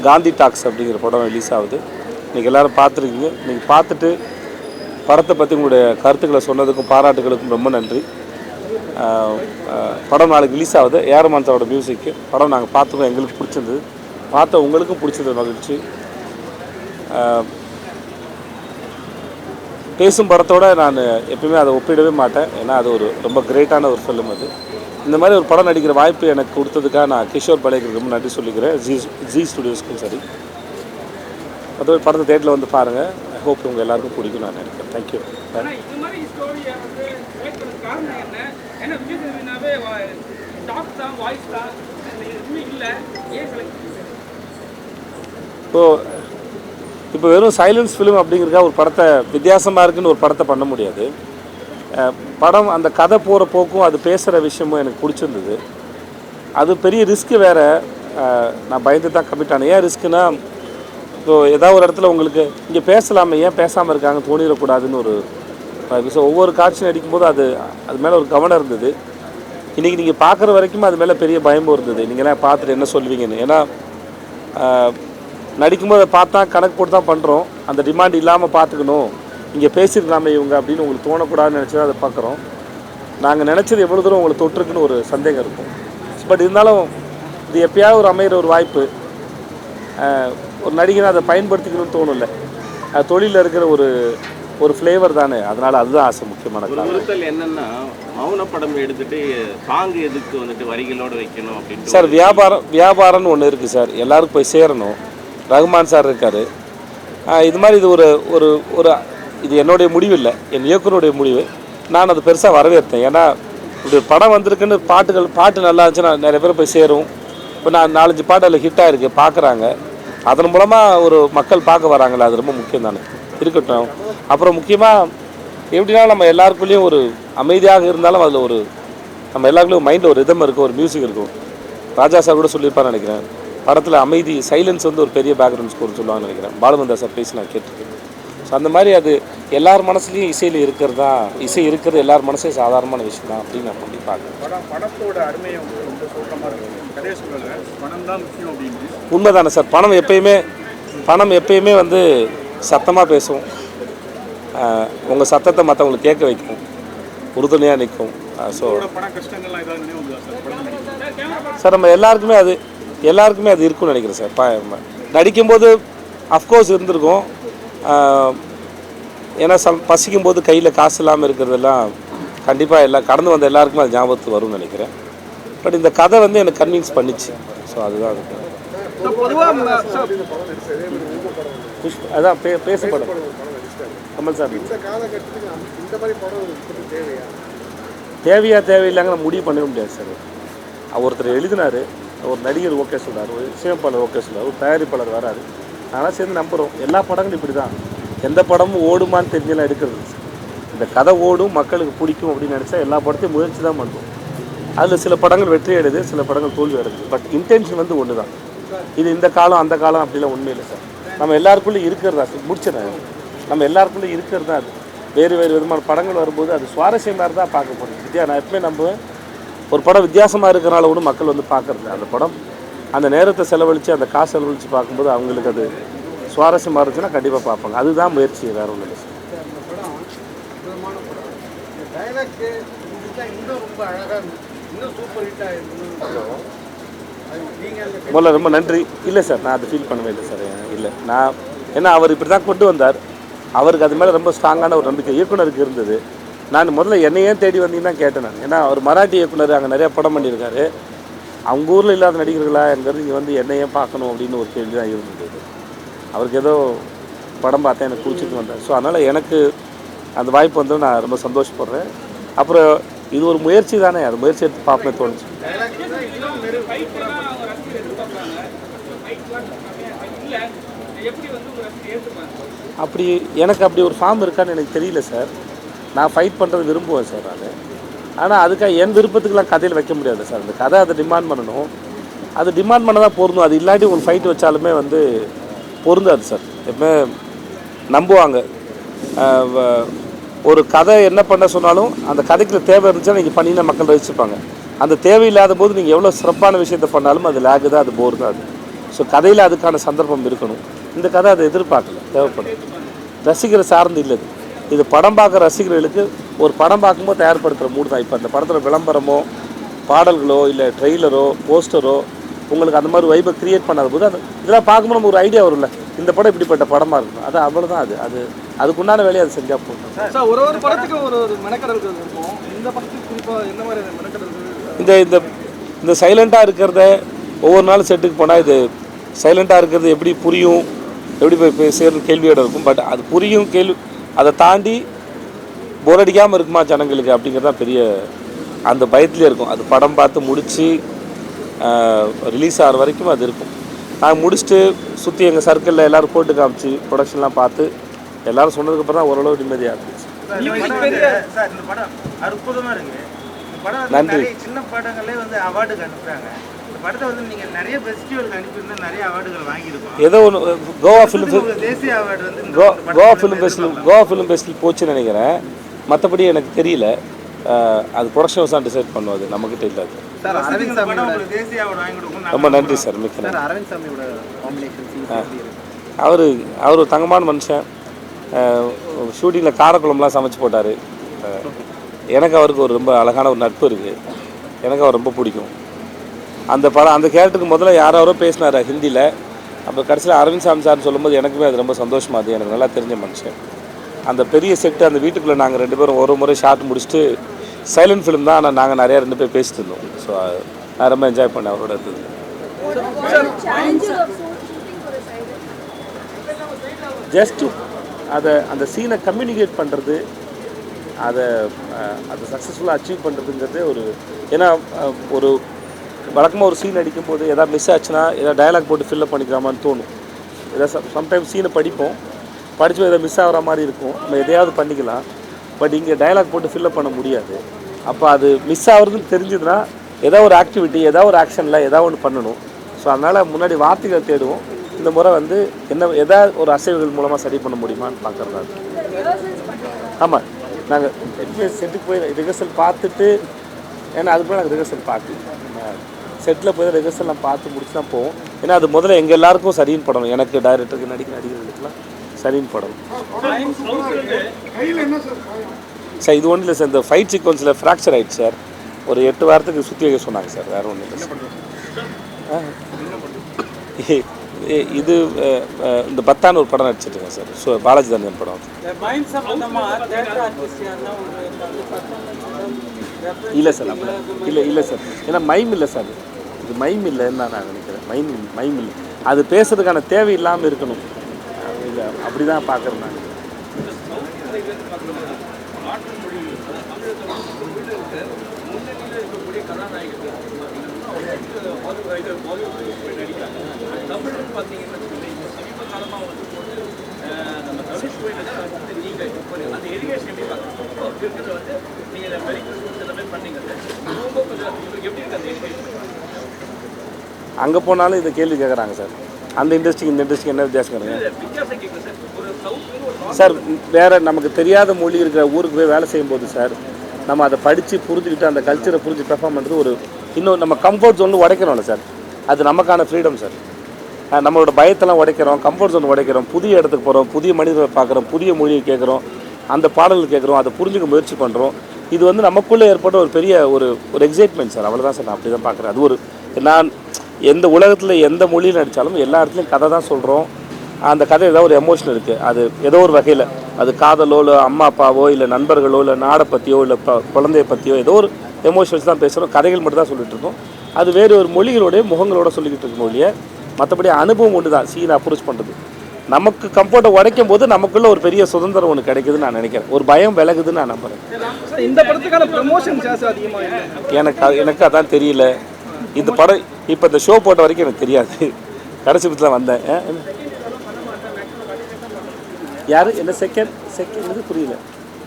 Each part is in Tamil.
காந்தி டாக்ஸ் அப்படிங்கிற படம் ரிலீஸ் ஆகுது. இன்றைக்கி எல்லோரும் பார்த்துருக்கீங்க. இன்றைக்கி பார்த்துட்டு படத்தை பற்றி உங்களுடைய கருத்துக்களை சொன்னதுக்கும் பாராட்டுகளுக்கும் ரொம்ப நன்றி. படம் நாளைக்கு ரிலீஸ் ஆகுது. ஏஆர் ரஹ்மான் சாரோட மியூசிக்கு. படம் நாங்கள் பார்த்துக்கோம், எங்களுக்கு பிடிச்சிருந்தது, பார்த்த உங்களுக்கும் பிடிச்சது மகிழ்ச்சி. பேசும் படத்தோடு நான் எப்பயுமே அதை ஒப்பிடவே மாட்டேன். ஏன்னா அது ஒரு ரொம்ப கிரேட்டான ஒரு ஃபிலிம். அது இந்த மாதிரி ஒரு படம் நடிக்கிற வாய்ப்பு எனக்கு கொடுத்ததுக்காக நான் கிஷோர் பலேக்கு ரொம்ப நன்றி சொல்லிக்கிறேன். ஜி ஸ்டுடியோஸ்க்கும் சரி. அது படத்தை தேட்டரில் வந்து பாருங்கள். ஐ ஹோப் உங்கள் எல்லாருக்கும் பிடிக்கும் நான் நினைக்கிறேன். தேங்க்யூ. இப்போ வெறும் சைலன்ஸ் ஃபிலிம் அப்படிங்கிறதுக்காக ஒரு படத்தை வித்தியாசமாக இருக்குன்னு ஒரு படத்தை பண்ண முடியாது. படம் அந்த கதை போகிற போக்கும் அது பேசுகிற விஷயமும் எனக்கு பிடிச்சிருந்தது. அது பெரிய ரிஸ்க்கு வேறு. நான் பயந்து தான் கமிட் ஆனேன். ஏன் ரிஸ்க்குன்னா, இப்போ ஏதாவது ஒரு இடத்துல உங்களுக்கு இங்கே பேசலாமே, ஏன் பேசாமல் இருக்காங்க தோணிடக்கூடாதுன்னு ஒரு விஷயம். ஒவ்வொரு காட்சி நடிக்கும்போது அது மேலே ஒரு கவனம் இருந்தது. இன்றைக்கி நீங்கள் பார்க்குற வரைக்கும் அது மேலே பெரிய பயமும் இருந்தது. நீங்களாம் பார்த்துட்டு என்ன சொல்லுவீங்கன்னு. ஏன்னா நடிக்கும்போது அதை பார்த்தா கணக்கு போட்டு தான் பண்ணுறோம். அந்த டிமாண்ட் இல்லாமல் பார்த்துக்கணும், இங்கே பேசியிருக்கலாமே இவங்க அப்படின்னு உங்களுக்கு தோணக்கூடாதுன்னு நினச்சி தான் அதை பார்க்குறோம். நாங்கள் நினச்சது எவ்வளோ தூரம் உங்களுக்கு தொற்றுக்குன்னு ஒரு சந்தேகம் இருக்கும். பட் இருந்தாலும் இது எப்பயாவது ஒரு அமைகிற ஒரு வாய்ப்பு. ஒரு நடிகனை அதை பயன்படுத்திக்கணும்னு தோணும்ல. அது தொழிலில் இருக்கிற ஒரு ஃப்ளேவர் தானே. அதனால் அதுதான் ஆசை முக்கியமான காரணம். என்னென்னா மௌன படம் எடுத்துகிட்டு சாங் எதுக்கு வந்துட்டு வரிகளோடு வைக்கணும் அப்படின்னு சார். வியாபாரம்னு ஒன்று இருக்குது சார். எல்லாருக்கும் போய் சேரணும். ரகுமான் சார் இருக்கார். இது மாதிரி இது ஒரு இது என்னுடைய முடிவு இல்லை, என் இயக்குனருடைய முடிவு. நான் அது பெருசாக வரவேற்றேன். ஏன்னா இப்படி படம் வந்திருக்குன்னு பாட்டு நல்லா இருந்துச்சுன்னா நிறைய பேர் போய் சேரும். இப்போ நான் 4-5 பாட்டு அதில் ஹிட்டாக இருக்குது, பார்க்குறாங்க. அதன் மூலமாக ஒரு மக்கள் பார்க்க வராங்களே, அது ரொம்ப முக்கியம் தானே. இருக்கட்டும். அப்புறம் முக்கியமாக எப்படின்னா நம்ம எல்லாருக்குள்ளேயும் ஒரு அமைதியாக இருந்தாலும் அதில் நம்ம எல்லாருக்குள்ளேயும் மைண்டில் ஒரு ரிதம் இருக்கும், ஒரு மியூசிக் இருக்கும். ராஜா சார் கூட சொல்லியிருப்பான்னு நினைக்கிறேன். படத்தில் அமைதி, சைலன்ஸ் வந்து ஒரு பெரிய பேக்ரவுண்ட் ஸ்கோர்னு சொல்லுவாங்கன்னு நினைக்கிறேன். பாலுமந்தா சார் பேசி நான் கேட்டிருக்கேன். ஸோ அந்த மாதிரி அது எல்லார் மனசுலையும் இசை இருக்கிறது எல்லார் மனசையும் சாதாரணமான விஷயம் தான் அப்படின்னு நான் பண்ணி பார்க்குறேன். படத்தோட அருமையை உண்மைதானே சார். பணம் எப்பயுமே வந்து சத்தமாக பேசும். உங்கள் சத்தத்தை மற்றவங்களுக்கு கேட்க வைக்கும், உறுதுணையாக நிற்கும். ஸோ சார் நம்ம எல்லாருக்குமே அது இருக்குன்னு நினைக்கிறேன் சார். நடிக்கும்போது அஃப்கோர்ஸ் இருந்திருக்கும். ஏன்னா பசிக்கும்போது கையில் காசு இல்லாமல் இருக்கிறதெல்லாம் கண்டிப்பாக கடந்து வந்த எல்லாருக்குமே அது ஞாபகத்துக்கு வரும்னு நினைக்கிறேன். பட் இந்த கதை வந்து எனக்கு கன்வின்ஸ் பண்ணிச்சு. ஸோ அதுதான் அது. அதான் பேசப்படும் கமல் சார். தேவையில்லைங்க நம்ம முடிவு பண்ணவே முடியாது சார். ஒருத்தர் எழுதினார், ஒரு நடிகர் ஓகே சொல்கிறார், ஒரு இசையமைப்பாளர் ஓகே சொல்கிறார், ஒரு தயாரிப்பாளர் வராரு. அதனால் சேர்ந்து நம்புகிறோம். எல்லா படங்களும் இப்படி தான். எந்த படமும் ஓடுமான்னு தெரிஞ்செல்லாம் எடுக்கிறது. இந்த கதை ஓடும், மக்களுக்கு பிடிக்கும் அப்படின்னு நினச்சா எல்லா படத்தையும் முயற்சி தான் பண்ணுறோம். அதில் சில படங்கள் வெற்றி அடையுது, சில படங்கள் தோல்வி அடையுது. பட் இன்டென்ஷன் வந்து ஒன்று தான். இது இந்த காலம் அந்த காலம் அப்படிலாம் உண்மை இல்லை சார். நம்ம எல்லாருக்குள்ளே இருக்கிறதா முடிச்சிடறேன். நம்ம எல்லாருக்குள்ளே இருக்கிறது தான் அது. வேறு விதமான படங்கள் வரும்போது அது சுவாரஸ்யமாக தான் பார்க்க போகிறேன். நான் எப்பவுமே நம்புவேன், ஒரு படம் வித்தியாசமாக இருக்கிறனால கூட மக்கள் வந்து பார்க்குறது. அந்த படம் அந்த நேரத்தை செலவழித்து அந்த காசு செலவழித்து பார்க்கும்போது அவங்களுக்கு அது சுவாரஸ்யமாக இருந்துச்சுன்னா கண்டிப்பாக பார்ப்பாங்க. அதுதான் முயற்சி, வேறு ஒன்றும் இல்லை சார். முதல்ல ரொம்ப நன்றி. இல்லை சார், நான் அதை ஃபீல் பண்ணவே இல்லை சார். இல்லை, நான் ஏன்னா அவர் இப்படி தான் கொண்டு வந்தார். அவருக்கு அது மேலே ரொம்ப ஸ்ட்ராங்கான ஒரு நம்பிக்கை இயக்குனருக்கு இருந்தது. நான் முதல்ல என்னையே தேடி வந்தீங்கன்னா கேட்டேன் நான். ஏன்னா அவர் மராட்டி இயக்குனர், அங்கே நிறையா படம் பண்ணியிருக்காரு. அவங்க ஊரில் இல்லாத நடிகர்களா எங்கிறது இங்கே வந்து என்னையே பார்க்கணும் அப்படின்னு ஒரு கேள்வி தான் இருந்தது. அவருக்கு ஏதோ படம் பார்த்தேன், எனக்கு பிடிச்சிட்டு வந்தார். ஸோ அதனால் எனக்கு அந்த வாய்ப்பு வந்து நான் ரொம்ப சந்தோஷப்படுறேன். அப்புறம் இது ஒரு முயற்சி தானே, அது முயற்சி எடுத்து பார்ப்பேன் தோணுச்சு. எனக்கு அப்படி ஒரு ஃபார்ம் இருக்கான்னு எனக்கு தெரியல சார். நான் ஃபைட் பண்ணுறது விரும்புவேன் சார். ஆனால் அதுக்காக என் விருப்பத்துக்கெலாம் கதையில் வைக்க முடியாது சார். அந்த கதை அதை டிமாண்ட் பண்ணணும். அது டிமாண்ட் பண்ண தான் பொருந்தும். அது இல்லாட்டி ஒரு ஃபைட் வச்சாலுமே வந்து பொருந்தாது சார். எப்பவுமே நம்புவாங்க. ஒரு கதை என்ன பண்ண சொன்னாலும் அந்த கதைக்கு தேவை இருந்துச்சுன்னா நீங்கள் பண்ணினா மக்கள் ரசிச்சுப்பாங்க. அந்த தேவையில்லாத போது நீங்கள் எவ்வளோ சிறப்பான விஷயத்தை பண்ணாலும் அது லேகு தான், அது போர் தான். அது ஸோ கதையில் அதுக்கான சந்தர்ப்பம் இருக்கணும். இந்த கதை அதை எதிர்பார்க்கல, தேவைப்படும். ரசிகரை சார்ந்து இல்லை இது படம் பார்க்குற ரசிகர்களுக்கு ஒரு படம் பார்க்கும்போது தயார்படுத்துகிற மூடு தான். இப்போ அந்த படத்தில் விளம்பரமோ பாடல்களோ இல்லை ட்ரெய்லரோ போஸ்டரோ உங்களுக்கு அந்த மாதிரி வைப்பை க்ரியேட் பண்ணாத போது அது இதெல்லாம் பார்க்கும்போது நமக்கு ஒரு ஐடியா வரும்ல, இந்த படம் இப்படிப்பட்ட படமாக இருக்கும். அது அவ்வளோதான். அதுக்குண்டான வேலையை அது செஞ்சால் போகணும். சார் ஒரு படத்துக்கு ஒரு மெனக்கடல் இருக்கும். இந்த படத்துக்கு குறிப்பாக என்ன மாதிரி மெனக்கடல்? இந்த சைலண்ட்டாக இருக்கிறத ஒவ்வொரு நாளும் செட்டுக்கு போனால் இது சைலண்ட்டாக இருக்கிறது எப்படி புரியும், எப்படி போய் சேர்ந்து கேள்வியோடு இருக்கும். பட் அது புரியும் கேள்வி, அதை தாண்டி போர் அடிக்காமல் இருக்குமா ஜனங்களுக்கு அப்படிங்கிறது தான் பெரிய அந்த பயத்துலேயே இருக்கும். அது படம் பார்த்து முடித்து ரிலீஸ் ஆகிற வரைக்கும் அது இருக்கும். நாங்கள் முடிச்சுட்டு சுற்றி எங்கள் சர்க்கிளில் எல்லோரும் போட்டு காமிச்சு ப்ரொடக்ஷன்லாம் பார்த்து எல்லோரும் சொன்னதுக்கப்புறம் தான் ஓரளவு நிம்மதியாக இருந்துச்சு. அற்புதமாக இருக்குது. நன்றி. சின்ன படங்களே வந்து அவார்டுக்கு அனுப்புகிறாங்க. படத்தை வந்து நீங்கள் நிறைய ஃபெஸ்டிவலுக்கு அனுப்பியிருந்தா நிறைய அவார்டுகள் வாங்கியிருக்கோம். ஏதோ ஒன்று கோவா ஃபிலிம் தேசிய அவார்டு வந்து கோவா ஃபிலிம் ஃபெஸ்டிவல் போச்சுன்னு நினைக்கிறேன். மற்றபடி எனக்கு தெரியல. அது ப்ரொடக்ஷன் ஹவுஸ் தான் டிசைட் பண்ணுவது, நம்மக்கிட்ட இல்லாது. தேசிய அவார்டு வாங்கி கொடுக்கும். ரொம்ப நன்றி சார், மிக்க நன்றி. அரவிந்த் சாமியோட அவர் ஒரு தங்கமான மனுஷன். ஷூட்டிங்கில் காரக்குழம்புலாம் சமைச்சு போட்டார். எனக்கு அவருக்கு ஒரு ரொம்ப அழகான ஒரு நட்பு இருக்குது. எனக்கு அவர் ரொம்ப பிடிக்கும். அந்த கேரக்டருக்கு முதல்ல யாரோ பேசினார் ஹிந்தியில். அப்போ கடைசியில் அரவிந்த் சாமி சார்னு சொல்லும்போது எனக்குமே அது ரொம்ப சந்தோஷமாக அது. எனக்கு நல்லா தெரிஞ்ச மனுஷன். அந்த பெரிய செட்டு அந்த வீட்டுக்குள்ளே நாங்கள் 2 பேரும் ஒரு முறை ஷாட் முடிச்சுட்டு சைலண்ட் ஃபிலிம் தான், ஆனால் நாங்கள் நிறையா 2 பேர் பேசிட்டு இருந்தோம். ஸோ நான் ரொம்ப என்ஜாய் பண்ணேன் அவரோட இருந்தது. ஜஸ்ட்டு அந்த சீனை கம்யூனிகேட் பண்ணுறது, அதை சக்ஸஸ்ஃபுல்லாக அச்சீவ் பண்ணுறதுங்கிறது ஒரு, ஏன்னா ஒரு வழக்கமாக ஒரு சீன் அடிக்கும்போது எதாவது மிஸ் ஆச்சுன்னா எதாவது டயலாக் போட்டு ஃபில்லப் பண்ணிக்கலாமான்னு தோணும். எதாவது சம்டைம்ஸ் சீனை படிப்போம், படித்து எதாவது மிஸ் ஆகிற மாதிரி இருக்கும், நம்ம எதையாவது பண்ணிக்கலாம். பட் இங்கே டயலாக் போட்டு ஃபில்லப் பண்ண முடியாது. அப்போ அது மிஸ் ஆகுறதுன்னு தெரிஞ்சதுன்னா ஏதாவது ஒரு ஆக்டிவிட்டி, ஏதாவது ஒரு ஆக்ஷனில் ஏதாவது ஒன்று பண்ணணும். ஸோ அதனால் முன்னாடி வார்த்தைகள் தேடுவோம். இந்த முறை வந்து எதாவது ஒரு அசைவுகள் மூலமாக சரி பண்ண முடியுமான்னு பார்க்குறதா. ஆமாம், நாங்கள் செட்டுக்கு போய் ரிஹர்சல் பார்த்துட்டு, ஏன்னா அதுக்கு நாங்கள் ரிஹர்சல் பார்க்கல, செட்டில் போய் ரிஹர்சல்லாம் பார்த்து முடிச்சு தான் போவோம். ஏன்னா அது முதல்ல எங்கள் எல்லாருக்கும் சரின்னு படணும். எனக்கு டைரக்டருக்கு நடிகர்களுக்கெல்லாம் சரின்னு படணும். சார் இது ஒன்றும் இல்லை சார், இந்த ஃபைட் சீக்வன்ஸில் ஃப்ராக்சர் ஆகிடுச்சு சார். ஒரு 8 வாரத்துக்கு சுற்றி வைக்க சொன்னாங்க சார், வேறு ஒன்றும் இல்லை சார். இது இந்த பத்தான ஒரு படம் நடிச்சிட்ருக்கேன் சார். ஸோ பாலாஜி தந்தன் படம். இல்லை சார், இல்லை சார், ஏன்னா மைம் இல்லை சார். இது மைம் இல்லைன்னு நான் நினைக்கிறேன். மைம் இல்லை, அது பேசுறதுக்கான தேவை இல்லாமல் இருக்கணும். இல்லை அப்படி தான் பார்க்குறேன் நான். அங்கே போனாலும் இந்த கேள்வி கேட்குறாங்க சார். அந்த இண்டஸ்ட்ரிக்கு இந்த இண்டஸ்ட்ரிக்கு என்ன வித்தியாசம் கிடையாது சார். வேறு நமக்கு தெரியாத மொழி இருக்கிற ஊருக்கு போய் வேலை செய்யும்போது சார், நம்ம அதை படித்து புரிஞ்சுக்கிட்டு அந்த கல்ச்சரை புரிஞ்சு பெர்ஃபார்ம் பண்ணுறது ஒரு இன்னும் நம்ம கம்ஃபர்ட் ஜோன் உடைக்கிறோம்ல சார். அது நமக்கான ஃப்ரீடம் சார். நம்மளோட பயத்தெல்லாம் உடைக்கிறோம், கம்ஃபர்ட் ஜோன் உடைக்கிறோம், புதிய இடத்துக்கு போகிறோம், புதிய மனிதர்களை பார்க்குறோம், புதிய மொழியை கேட்குறோம், அந்த பாடல்கள் கேட்குறோம், அதை புரிஞ்சுக்க முயற்சி பண்ணுறோம். இது வந்து நமக்குள்ளே ஏற்பட்ட ஒரு பெரிய ஒரு எக்ஸைட்மெண்ட் சார். அவ்வளோதான் சார், நான் அப்படி தான் பார்க்குறேன். அது ஒரு, நான் எந்த உலகத்தில் எந்த மொழியில் நடித்தாலும் எல்லா இடத்துலையும் கதை தான் சொல்கிறோம். அந்த கதை ஏதோ ஒரு எமோஷன் இருக்குது. அது ஏதோ ஒரு வகையில், அது காதலோ இல்லை அம்மா அப்பாவோ இல்லை நண்பர்களோ இல்லை நாடை பற்றியோ இல்லை குழந்தைய பற்றியோ ஏதோ ஒரு எமோஷன்ஸ் தான் பேசுகிறோம். கதைகள் மட்டும் தான் சொல்லிட்டு இருக்கோம். அது வேறு ஒரு மொழிகளோடைய முகங்களோட சொல்லிக்கிட்டு இருக்க மொழியை, மற்றபடி அனுபவம் ஒன்று தான் சீனை அப்ரோச் பண்ணுறது. நமக்கு கம்ஃபர்ட்டை உடைக்கும் போது நமக்குள்ள ஒரு பெரிய சுதந்திரம் ஒன்று கிடைக்குதுன்னு நான் நினைக்கிறேன். ஒரு பயம் விலகுதுன்னு நான் நம்புறேன். இந்த படத்துக்கான ப்ரமோஷன் சார்ஜ் அதிகமாக எனக்கு அதான் தெரியல. இந்த படம் இப்போ இந்த ஷோ போட்ட வரைக்கும் எனக்கு தெரியாது. கடைசி படத்தில் வந்தேன். யார் என்ன செகண்ட் இது புரியல.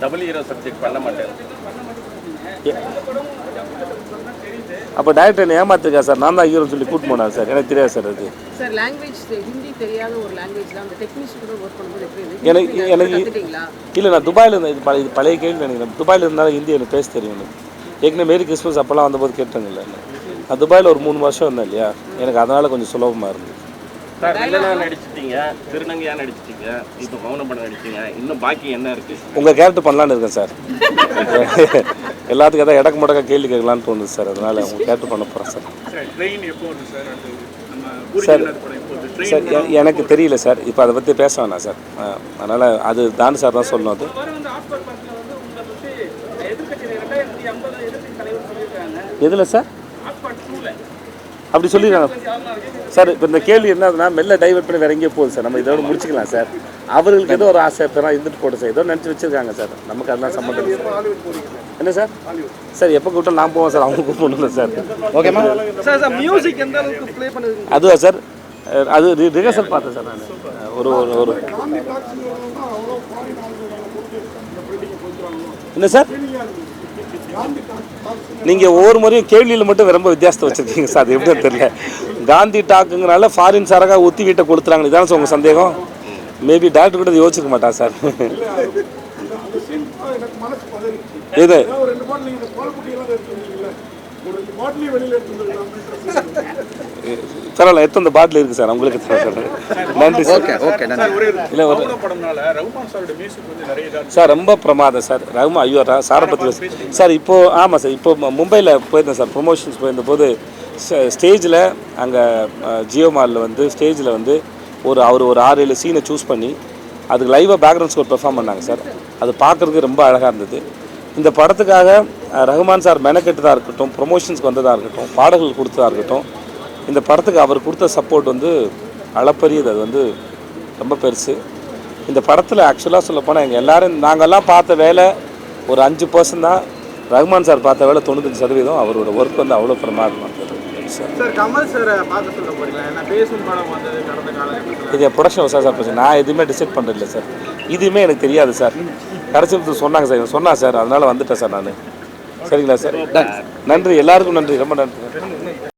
டபுள் ஹீரோ சப்ஜெக்ட் பண்ண மாட்டேன். அப்போ டைரக்டர் என்ன ஏமாத்துக்கா சார்? நான் தான் ஹீரோன்னு சொல்லி கூட்டு போனார் சார். எனக்கு தெரியாது சார். அது சார் லாங்குவேஜ் ஹிந்தி தெரியாத ஒரு லாங்குவேஜ் தான். அந்த டெக்னீஷியன் கூட ஒர்க் பண்ணும்போது எனக்கு இல்லை, நான் துபாயில் இருந்தேன். இது பழைய கேள்வி நினைக்கிறேன். துபாயில் இருந்தாலும் ஹிந்தி எனக்கு பேச தெரியும். ஏற்கனவே மேரி கிறிஸ்மஸ் அப்போல்லாம் வந்தபோது கேட்டேங்கல்ல. நான் துபாயில் ஒரு 3 வருஷம் இருந்தேன் இல்லையா, எனக்கு அதனால் கொஞ்சம் சுலபமாக இருந்தது. சார் வில்லனா நடிச்சிட்டீங்க, திருநங்கையா நடிச்சிட்டீங்க, இப்போ மௌன படம் நடிச்சீங்க, இன்னும் பாக்கி என்ன இருக்கு? உங்கள் கேரக்டர் பண்ணலான்னு இருக்கேன் சார். எல்லாத்துக்கும் எதாவது இடக்கு முடக்க கேள்வி கேட்கலான்னு தோணுது சார். அதனால் உங்கள் கேரக்டர் பண்ண போகிறேன் சார். சார் சார் எனக்கு தெரியல சார். இப்போ அதை பற்றி பேச வேணாம் சார். அதனால் அது தான் சார் தான் சொல்லணும். அது எதில் சார் அப்படி சொல்லிடுறாங்க சார். இப்போ இந்த கேள்வி என்னதுன்னா மெல்ல டைவர்ட் பண்ணி வேற எங்கேயோ போகுது சார். நம்ம இதோட முடிச்சுக்கலாம் சார். அவர்களுக்கு ஏதோ ஒரு ஆசை இருப்பேன் இருந்துட்டு போட்டு சார். ஏதோ நினச்சி வச்சுருக்காங்க சார். நமக்கு அதெல்லாம் சம்மந்தம் இல்லை சார். என்ன சார்? சார் எப்போ கூப்பிட்டா நான் போவேன் சார். அவங்க கூப்பிடணும் சார். ஓகேம்மா சார் மியூசிக் எந்த அளவுக்கு ப்ளே பண்ணுவீங்க? அதுவா சார்? அது ரிஹர்சல் பார்த்தேன் சார் நான். ஒரு ஒரு என்ன சார்? நீங்கள் ஒவ்வொரு முறையும் கேள்வியில் மட்டும் ரொம்ப வித்தியாசத்தை வச்சுருக்கீங்க சார். அது எப்படின்னு தெரியல. காந்தி டாக்குங்கிறனால ஃபாரின் சாராக ஊற்றி வீட்டை கொடுத்துறாங்க. இதான சார் உங்கள் சந்தேகம்? மேபி டாக்டர் கூட யோசிக்க மாட்டான் சார். இது பரவாயில்ல, எத்தனை பாட்டில் இருக்குது சார் உங்களுக்கு சார். நன்றி சார். இல்லை சார் ரொம்ப பிரமாதம் சார். ரகுமான் ஐயோ சாரை பற்றி சார். இப்போது ஆமாம் சார். இப்போ மும்பையில் போயிருந்தேன் சார். ப்ரொமோஷன்ஸ் போயிருந்த போது ஸ்டேஜில் அங்கே ஜியோ மாலில் வந்து ஸ்டேஜில் வந்து அவர் ஒரு 6-7 சீனை சூஸ் பண்ணி அதுக்கு லைவாக பேக்ரவுண்ட் ஸ்கோர் பெர்ஃபார்ம் பண்ணாங்க சார். அது பார்க்குறதுக்கு ரொம்ப அழகாக இருந்தது. இந்த படத்துக்காக ரகுமான் சார் மெனக்கெட்டதாக இருக்கட்டும், ப்ரொமோஷன்ஸ்க்கு வந்ததாக இருக்கட்டும், பாடல்கள் கொடுத்ததாக இருக்கட்டும், இந்த படத்துக்கு அவர் கொடுத்த சப்போர்ட் வந்து அளப்பரியது. அது வந்து ரொம்ப பெருசு. இந்த படத்தில் ஆக்சுவலாக சொல்லப்போனால் எங்கள் எல்லோரும் நாங்கள்லாம் பார்த்த வேலை ஒரு 5% தான். ரகுமான் சார் பார்த்த வேலை 95%. அவரோட ஒர்க் வந்து அவ்வளோ பிரமாதமாக இருந்தது சார். சார் கமல் சாரை பார்க்க சொல்ல போறீங்களா? ஏன்னா பேசும் படம் வந்தது கடந்த காலகட்டத்தில். இது ப்ரொடக்ஷன் சார் பிரச்சனை. நான் எதுவுமே டிசைட் பண்ணுறதில்ல சார். இதுவுமே எனக்கு தெரியாது சார். கடைசி சொன்னாங்க சார். சொன்னா சார். அதனால் வந்துட்டேன் சார் நான். சரிங்களா சார்? நன்றி எல்லாருக்கும் நன்றி. ரொம்ப நன்றி.